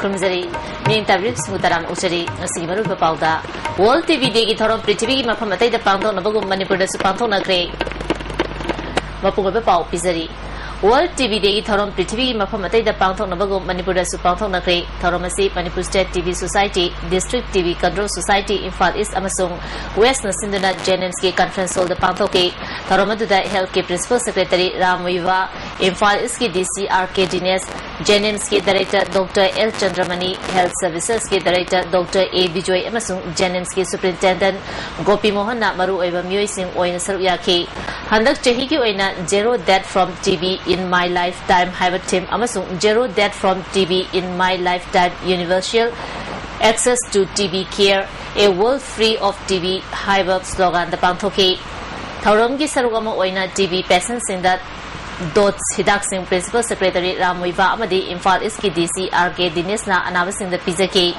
Krumzari, Ning Tabrik Smutaram Usari, Simaru Pauda, World TV Digi Toron Pritivi Mapamate the Panton of Manipur Pantona Grey Mapuga Pau Pizari. World TV Digi Toron Pritivi Mapamate the Panton of Manipur Pantona Grey, Toromasi, Manipur State TV Society, District TV Control Society in Far East Amasung, West Nasindana Jenensky Conference Hall the Pantoke, Toromaduda Healthcare Principal Secretary Ramwiva, in Far East DC RK Dines. Jennings के director doctor L Chandramani health services के director doctor A विजय एमसुंग जेनिम्स के superintendent गोपी मोहन ना मरु ओइबा मियोइसिंग ओइन सरुक याखि हंदक चही की ओइना zero death from TB in my lifetime हाइबा थीम अमसुंग zero death from TB in my lifetime universal access to TB care a world free of TB हाइबा स्लोगन द पांथोके थौरम की सरुक अमा ओइना TB patients in that Dots Hidak Singh Principal Secretary Ramwiva Amadi Imphal East DC RK Dinesh na Anava Singh the PJK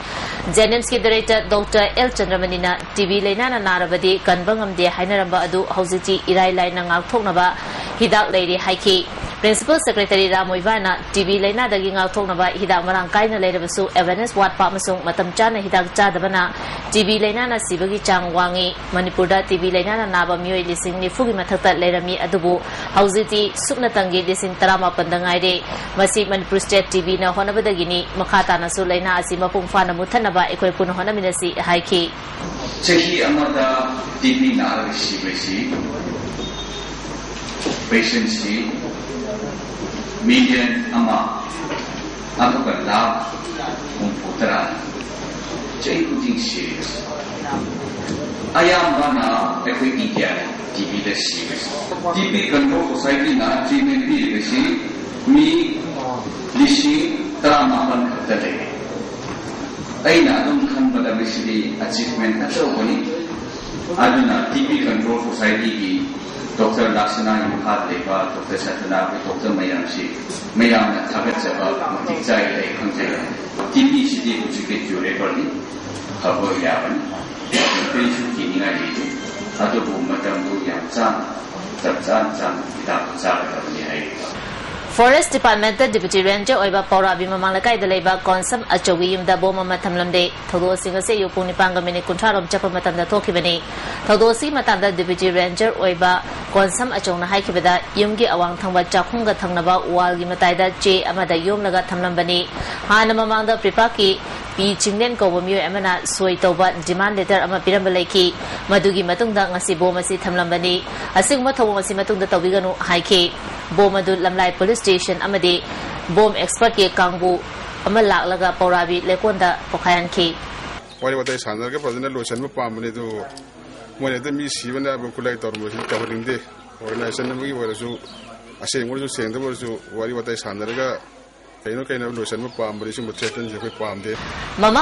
Jenims ki Director Dr. L Chandramani na TB Laina na Narabadi Kanbangam de Hainaramba Adu Hauziti Irai Lai na Ngakthoknaba Hidak Lady Haiki Principal Secretary Ramwiva na TB Laina dagi Ngakthoknaba Hidak Marang Kaina Laidabasu Awareness Wat Pamasung Matam Chana Hidak Chadabana TB Laina na Sibagi Chang Wangi Manipurda TB Laina na Naba Miyoi Lising ni Fugi Mathakta Lairami Adubu Hauziti Sukna Tangi Dising Tarama Pandangai Masi Manipur State TV na Honabadagini Makata na Sulaina Asima Pumfana Mutanaba Equipun Honaminasi Haiki Chehi Amada TB na patients million ama aduga lab putra Chehi kuting serious ayambana ekoi India TB the serious TB Control Society na treatment bi besi mi lishi tramapan khatale aina dum khan bada besi achievement aso boni aduna TB Control Society ki Dr. Laksana Yukhat Leva, Dr. Satana, Dr. Mayamshi, Mayam Tabetsaba, Mutikzai, Kanjay, TB City, which you get your record, Habo Yavan, Prince Kininga, Adobu Madame Yamzan, Tabzan, Tabzan, Forest Department Deputy Ranger Oiba Pora Bimamalakai the Labor Consum Achowium the Boma Matamlamde, Todosi Say Punipanga Mini Kuntarum Chapamatam the Tokibani, Todosi Matanda Deputy Ranger Oiba Consum Achona Haikibada, Yumgi Awang Tamba Chakunga Tangnaba, Walgi Mataida J Amada Yum Laga Tamlambani, Hanamamanda Pripaki, P. Chinglen Kowamu Emana, Soitoba, demand letter Amapirambaleki, Madugi Matunda Nasi Bomasi Tamlambani, a Sigmato Masimatunda Tawigano Haiki, Bomadu Lamlai Police Station Amadi, Bomb Expert K. Kangu, Amalak Laga Porabi, Lekonda, Pokayan K. What I said, the President Lucian Pamani to one of the Miss even a calculator was covering day, or I send we were so I say, what you saying, there was what I said. Mamang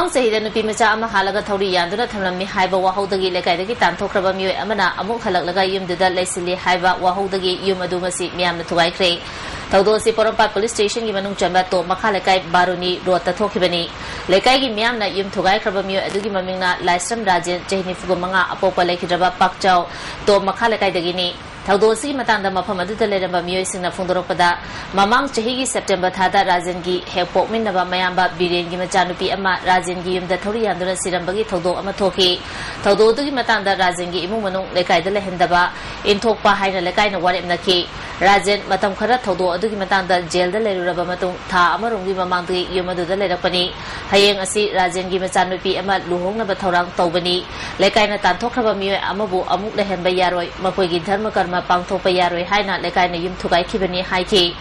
Sahidan Pimacha Mahalaga Tori Yandura Tamami Haiba Wahodagi Lekadaki Tantokraba Mu Amana Amuk Halagaga Yum Dida Lesili Haiba Wahodagi Yumadumasi Miam Tuai Taudosi Porampa Police Station Gimanung Jambato Makalakai Baruni Rota Tokibani Lekagi Miamna Yum Tugai Krabamu Adugi Mamina Lysam Rajan Jehni Fugumanga Apopa Lekidaba Pakchao To Makalakai Dagini Taudosi Matanda Mapamadu Ledamba Muising of Fundopada Mamang Chahigi September Tada Razengi Helpok Minaba Mayamba Birin Gimachanupi Ama Razengi the Tori Andura Sirambagi Todo Amatoki Todo Matanda Razengi Imumanu Lekai de Lehendaba in Tokpa Haina Lekaina Warimnaki Razen Matam Kara Todo Adugi Matanda Jail the Lerabamatum Ta Amarungi Mamangi Yumadu the Lerapani Hayang Asi Razengi Machanupi Ama Luhonga Batorang Tobani Lekaina Tantokaba Mu Amabu Amuk Lehen Bayaroi Mapogi Thermakar Pangto Payaro Haina Lekaina Yum Tugai Kibani Haiki.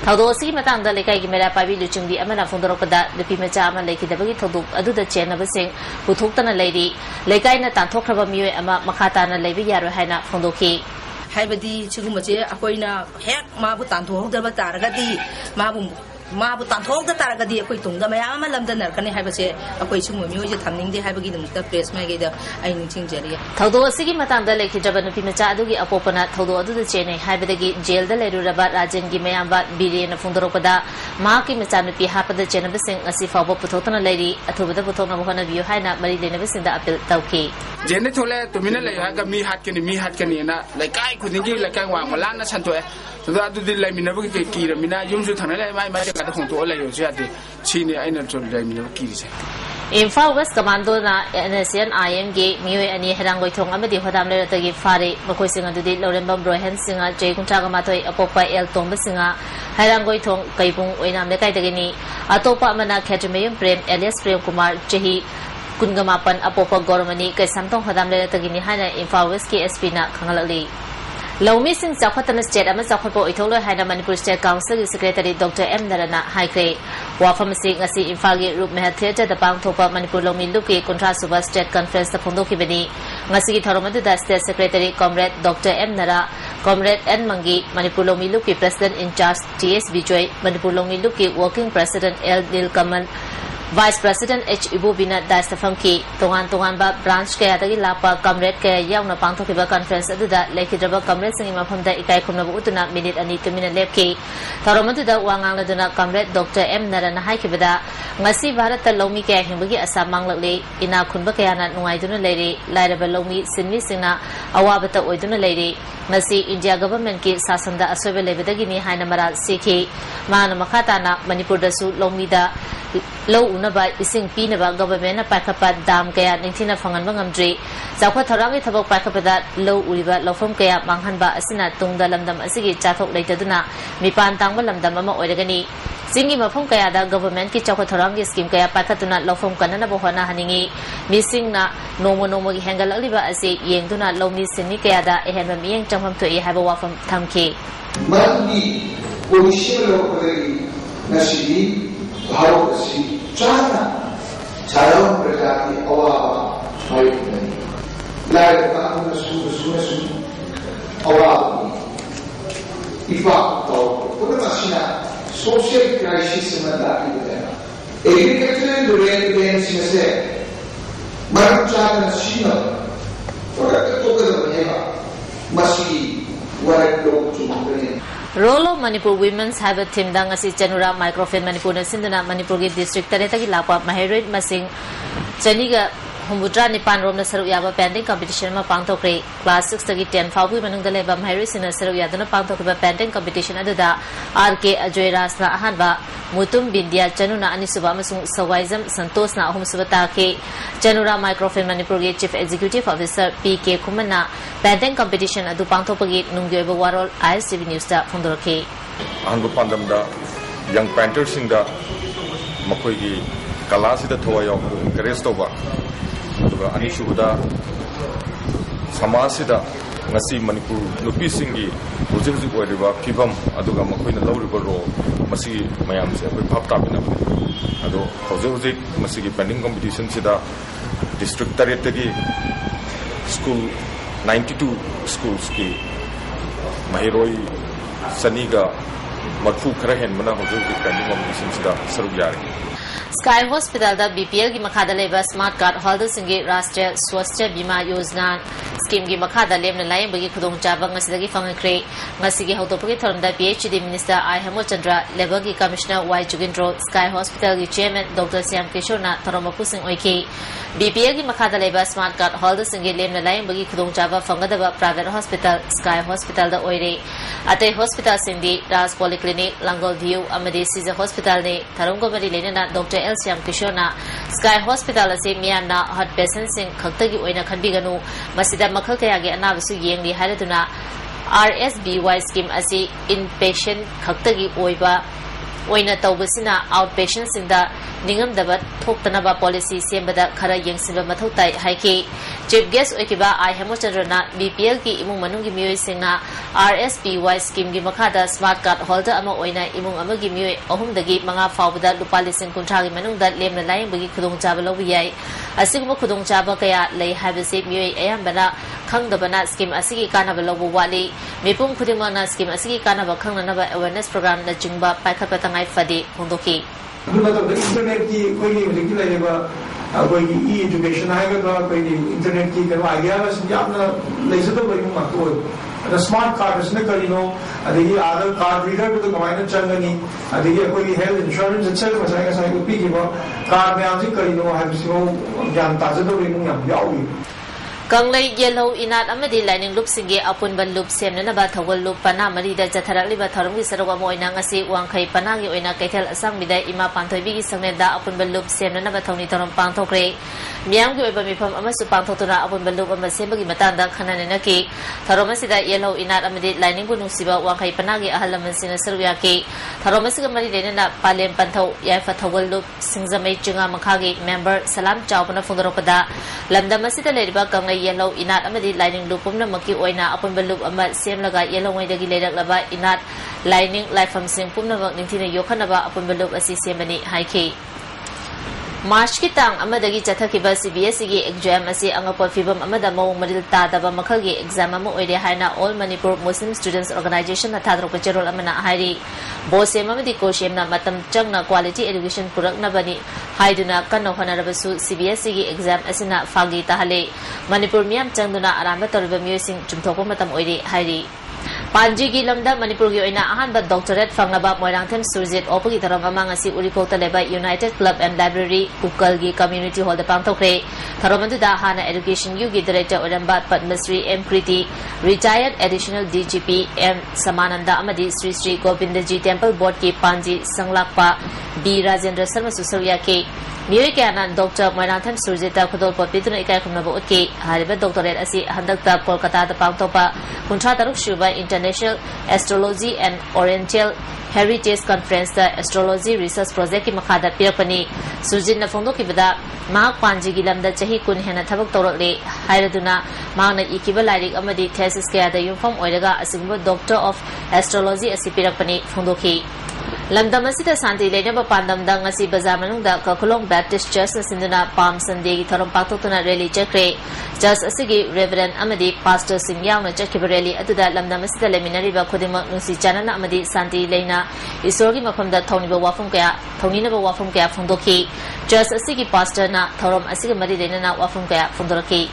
Taudosi Matanda Lekai Gimera Pabi Luchungi Amana Fundoropada, the Pimachama Leki Dabagi Todu, Adu the Chen of a sing, who took a lady, Lekaina Tantokraba Mu Ama Makatana Levi Yaro Haina Fundoki. Haibadi Chumaje, Apoina, Heck Mabutanto, the Bataragati, Mabum. माबु तांथोक तारगदी अखोई तुंगदा मयाम अमा लमदनरकने हाइबसे अखोई सुमु मियोजे थामनिंगदे हाइबगी दमता press मैगेदा आई निचिंगजरिया थौदो असिगी मतंगदा लेखिद्रब नुपी मचा अदुगी अपोपना थौदो अदुदा चेने हाइबदगी जेलदा लेरुरबा राजेनगी मयामबा बीरेना फुंदरोपदा माकी मचा नुपी हापदा चेनबसिंग असि फावबा पुथोतना लेरी अथुबदा पुथोना बहना बियो हाइना मरी लेनबसिंदा appeal तौखी जेने थोले तुमिना लेहागा मी हाटकनी ना लेकाई खुदिंगी लेकाई वांगलाना संतोए तो अदुदी लेमिनबगी के कीरमिना युमसु थना ले माइ माइ का होंतो लेयो जाते छिने आइना चो लेमिनब कीरिसे Imphal West Commando na NSN IM ge mioi ani herangoi thong amadi hodam le ta gi fare bakoi singa dudi Lorembam Brohen singa Jay Kunta ga matoi apopa El Tomba singa herangoi thong kaibung oinam le kai dagini atopa amana Khatameyum Prem Elias Prem Kumar Jahi Kungamapan apopa Gormani kai samtong hodam le ta gini haina Imphal West ki SP na khangalali Lomi Singh Chakhatana State Ama Chakhotpo Itholo Haina Manipur State Council Secretary Dr. M. Narana Haikre Wafam Singh Asi Imphagi Rup Mehat Theatre the Bang Thopa Manipur Lomi Luki Contra Suba State Conference the Pondoki Beni Ngasi Tharomadu the State Secretary Comrade Dr. M. Nara Comrade N. Mangi Manipur Lomi Luki President in Charge T.S. Bijoy Manipur Lomi Luki Working President L. Nilkamal Vice President H. Ibubina Dastafamki Tongan ba branch kaya dagi lapa Comrade kaya yauna pangthokiba conference aduda lekhidraba Comrade singi mafamda ikai khumnabu utuna minute ani 2 minute lepki tharomaduda wangangladuna Comrade Dr. M. Narana haikibada ngasi Bharat lomi kaya himbagi asa manglakle ina khunba kaya na nungaiduna leire lairaba lomi sinmi singna awabata oiduna leire ngasi India government ki sasanda asobe lebedagi ni haina mara sikhi mana makhata na Manipur dasu lomi da low unaba ising pinaba government na pakapa dam kaya ningthina fangan bangamdri zakwa tharangi thabok pakapada low uriba lofam kaya manghanba asina tungda lamdam asigi chathok leitaduna mipan tangba lamdam ama oiragani singi mafam kaya da government ki chakwa tharangi scheme kaya pakatuna lofam kanana bohana haningi missing na nomo gi hangal aliba ase yengduna lowmi sinni kaya da ehenba miyeng chamham thoi haba wafam thamki mandi polishelo kolegi nasibi Bharat से चारा चारों प्रकार की अवाब भाई नहीं light कानून सुन अवाब इफाक तो पूरे मशीना सोशल क्राइसिस में दाखिल हो जाएगा एग्रीकल्चरल रेवेन्यूज में से मरम चार नशीना पूरा तो कर बनेगा मशी वाले लोग चुनते Role of Manipur Women's have a team dangasi Janura Microfilm Manipur Sindana Manipur District Taretaki Lapa Mahirid Masing Janiga Humbudra Nipan Rom Saru Yaba painting competition ma Pangtokre class 6 tagi 10 Fabu Manung Leba Mahiris in a Saru Yadana Pangtoka painting competition Adada RK Ajoy Rasna Ahanba Mutum Bindia Januna Anisuba Masung Sawaizam Santosna Hum Subatake Janura Microfilm Manipur Chief Executive Officer PK Kumana painting competition Adu Pangtopagi Nungyo Warol ISTV News da Fundorke Angu Pandamda Young Painters in the Makogi Kalasi the Toyo Krestova Anishuda Samasida Nasi Manipur Lupi Singi Uzi Wariba Kibam Aduga Makwina Lowribo Masi Mayams every pop top in Ado Jose Masigi painting competition Sida District Taretagi School 92 schools ki Mahiroi Saniga Madfu Karahen Mana Jose painting competition Sida Saruyari Sky Hospital da BPL ki makhada leba smart card holder singi Rashtriya Swasthya Bima Yojana scheme ki makhada lemna lai bagi khudong chaba ngasidagi fangakre ngasigi hautopagi tharmda PhD Minister I Hemo Chandra leba ki Commissioner Y Jugindro Sky Hospital ki Chairman Dr. Syam Kishore na thoromapu sing oiki BPL ki makhada leba smart card holder singi lemna lai bagi khudong chaba fangadaba private hospital Sky Hospital da oire ate hospital singdi Ras Polyclinic Langol View amadi Caesar Hospital ne tharongomari lenana Dr. L. Syam Kishore na Sky Hospital ase miyamna heart patients sing khaktagi oina khanbiganu masida makhal kayagi anabasu yengli haraduna RSBY scheme ase inpatient khaktagi oiba oina tawbasina outpatient singda ningamdaba thoktanaba policy sembada khara yengsinba mathau tai haiki Chief Guest Oikiba I Hemochandrona BPL ki imung manung gi miyoi singna RSPY scheme gi makhada smart card holder ama oina imung ama gi miyoi ahum dagi manga fawbada lupa lising kuntra gi manung da lemna laing bagi khudong chaba lobi yai asiguma khudong chaba kaya lei habase miyoi ayambana khangdabana scheme asigi kana ba lobo wali mipum khudimana scheme asigi kana ba khangna ba awareness program na jingba paikha patangai fadi hondoki internet ki koi hojiki laiba koi e-education haiga koi internet ki kano idea la samjapna leisado bari ma to the smart card isne karino adigi Aadhaar card reader to kamaina changani adigi koi health insurance itself masai sai upi ki ba card me amji karino habisimo gyan tajado bari mu yam yawi Kanglai Yellow Inat Amadi Lining Loop Singi Apun Ban Loop Sem Naba Tawal Loop Pana Marida Jatarakliba Tharum gi Sarawa Moina ngasi Wangkhai Panagi oina Kaitel Asang Midai Ima Panthoibi gi Sangneda Apun Ban Loop Sem Naba Thongni Tharum Pangthokre Miam gi oiba mifam amasu Pangthotuna Apun Ban Loop ama sembagi matanda khananena ki Tharum asida Yellow Inat Amadi Lining bu nungsiba Wangkhai Panagi ahalaman sina sarwa ki Tharum asiga mari lenena Palem Pantho Yaifa Tawal Loop Singzamai Chunga Makhagi member Salam Chawpana Fungaropada Lamdam asida leriba Kanglai Yellow Inat Amadi Lining Loop Pumna Maki Oina Apun Ban Loop ama semlaga Yellow Waidagi Ledaklaba Inat Lining Lifeham Sing Pumna Ningthina Yokhanaba Apun Ban Loop asi semani haiki March ki tang amadagi chathakiba CBSE gi exam asi angapoi fibam amada mawung maril tadaba makhagi exam ama oide haina All Manipur Muslim Students Organization na thadrok cherol amana hairi bosem amadi koshem na matam changna quality education purakna bani haiduna kanno honarabasu CBSE gi exam asina fagi tahale Manipur miam changduna aramba torba musing chumthokpa matam oide hairi Panji gi lamda Manipur gi oina ahanba doctorate fangnaba Moirangthem Surjit opagi tharam ama ngasi Urikota leba United Club and Library Ukal gi community hall da pangthokre tharomandu da hana education yu gi director oramba Padmasri M Kriti retired additional DGP M Samananda amadi Sri Sri Govindaji Temple Board ki Panji Sanglakpa B Rajendra Sharma Susarya ke Miyoi Kanan Dr. Moirangthem Surjita Khudol Popituna ikai khumnaba utki hariba doctorate asi handakta Kolkata da pangthokpa kuntra taruk shuba International Astrology and Oriental Heritage Conference the Astrology Research Project ki makhada pirapani Surjit na phongdokibada Mahak Panji gi lamda chahi kun hena thabak torokle hairaduna mahna ikiba lairik amadi thesis kaya da yumfam oiraga asigba Doctor of Astrology asi pirapani phongdoki Lamdam asida santi lenaba pandamda ngasi bazar manungda Kakulong Baptist Church na sinduna Palm Sunday gi tharom paktokna rally chakre Church asigi Reverend amadi Pastor Singyang na chakhiba rally aduda lamdam asida leminariba khudima nusi chanana amadi santi leina isorgi mafamda thongniba wafum kaya phongdoki Church asigi pastor na tharom asigi mari lenana wafum kaya phongdoraki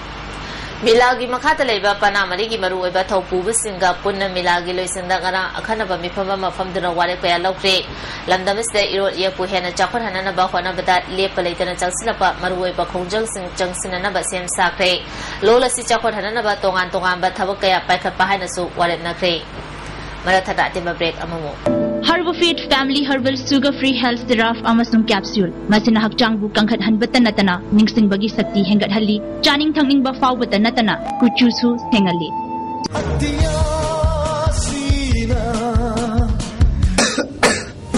Milagi makhata leba pana marigi maru oiba thaupubu singa punna milagi loisenda ngara akhanaba mifama mafamduna wale kaya lokre lamdamisda iro yepu hena chakhon hanana ba khona bata lepa leitana changsilapa maru oiba khongjang sing changsinana ba sem sakre lolasi chakhon hanana ba tongan ba thabak kaya paikhat pahaina su wale nakre marathata timba break amamo Herbofit Family Herbal Sugar Free Health Syrup amasung capsule masina hakchangbu kangkhat hanbata natana ningsing bagi sakti hengat halli chaning thangning ba fawbata natana kuchusu hengali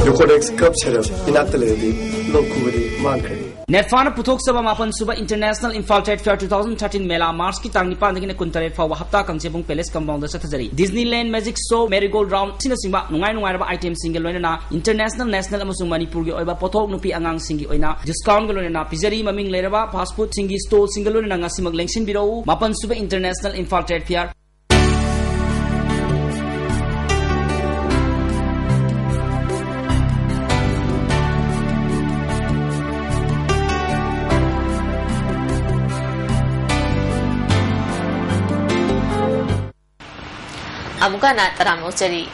Yokodex cup syrup inatledi lokubadi mangkhari Netfana Puthok Sabha Mapan Suba International Infiltrate Fair 2013 Mela Mars ki tang nipan dagina kuntare fawa hapta Kangchebong Palace compound da sathajari Disneyland Magic Show Marigold Round sina singba nungai raba item single loina international national amasung Manipur gi oiba pothok nupi angang singi oina discount ga loina pizari maming leraba fast food singi store single loina ngasimag lengsin biro Mapan Suba International Infiltrate Fair Amukana Taramosari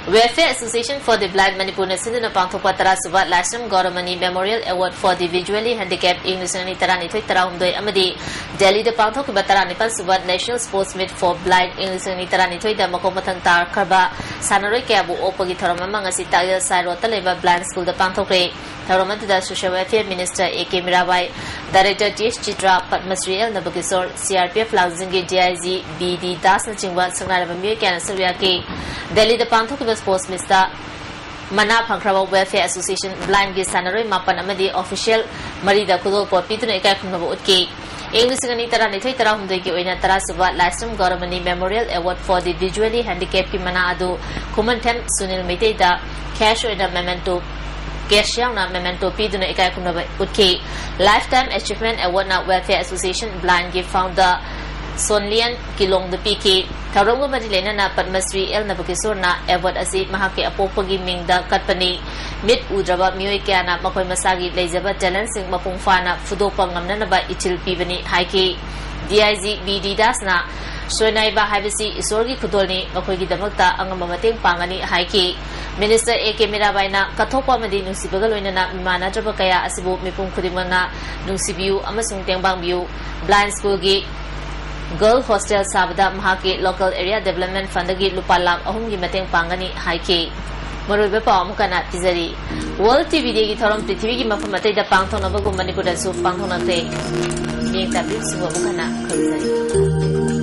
Welfare Association for the Blind Manipur na sinduna pangthokpa tarasuba Lasham Gauramani Memorial Award for the Visually Handicapped English ni tarani thoi tarahumdoi amadi Delhi da pangthokba taranipan suba National Sports Meet for Blind English ni tarani thoi da makok mathang tar kharba sanaroi kyabu opagi tharamama ngasi Tayal Sairot leba Blind School da pangthokre Tharamantida Social Welfare Minister A.K. Mirabai Director T.S. Chitra Padmasri L. Nabakisor CRPF Langzingi DIG B.D. Das na chingwa sangnaraba miyoi kya na sarwiyaki Delhi da pangthokba Sports Mista Mana Pangkraba Welfare Association Blind gi sanaroi mapan amadi official marida kudol pot pituna ikai khumnaba utki English Tara Nitri Tarahundiki Wina Tarasuba, Lastum Goramani Memorial Award for the Visually Handicapped Kimanado, Kumantan Sunil Miteda, Cash in a memento. Keshiang memento Piduna Ikakunaba Utke Lifetime Achievement Award na Welfare Association Blind Give founder Sonlian Kilong the PK Tarongo Madilena na Padmasri El Nabukisor na Award Asi Mahaki Apopagi Ming da Katpani Mid Udraba Muikya na Makoy Masagi Lezaba Talent Sing Mapungfana Fudo Pangamna na ba Itil Pibani Haiki DIZ BD Das na Soinai ba Habisi Isorgi Kudolni Makoy Gidamagta ang mamating pangani Haiki Minister A.K. Mirabay na kathopa madi nungsibagaloy na mimanadra kaya asibu mipung kudimang na nungsibiu amasung tengbang biu blind school gi girl hostel sabada mahaki local area development fund gi lupa lakh ahum gi mateng pangani haike maruiba pa amuka na tizari World TV gi thorom prithvi gi mafam atai da pangthong na bagum manipur da su pangthong na te mi tabit su amuka na khazari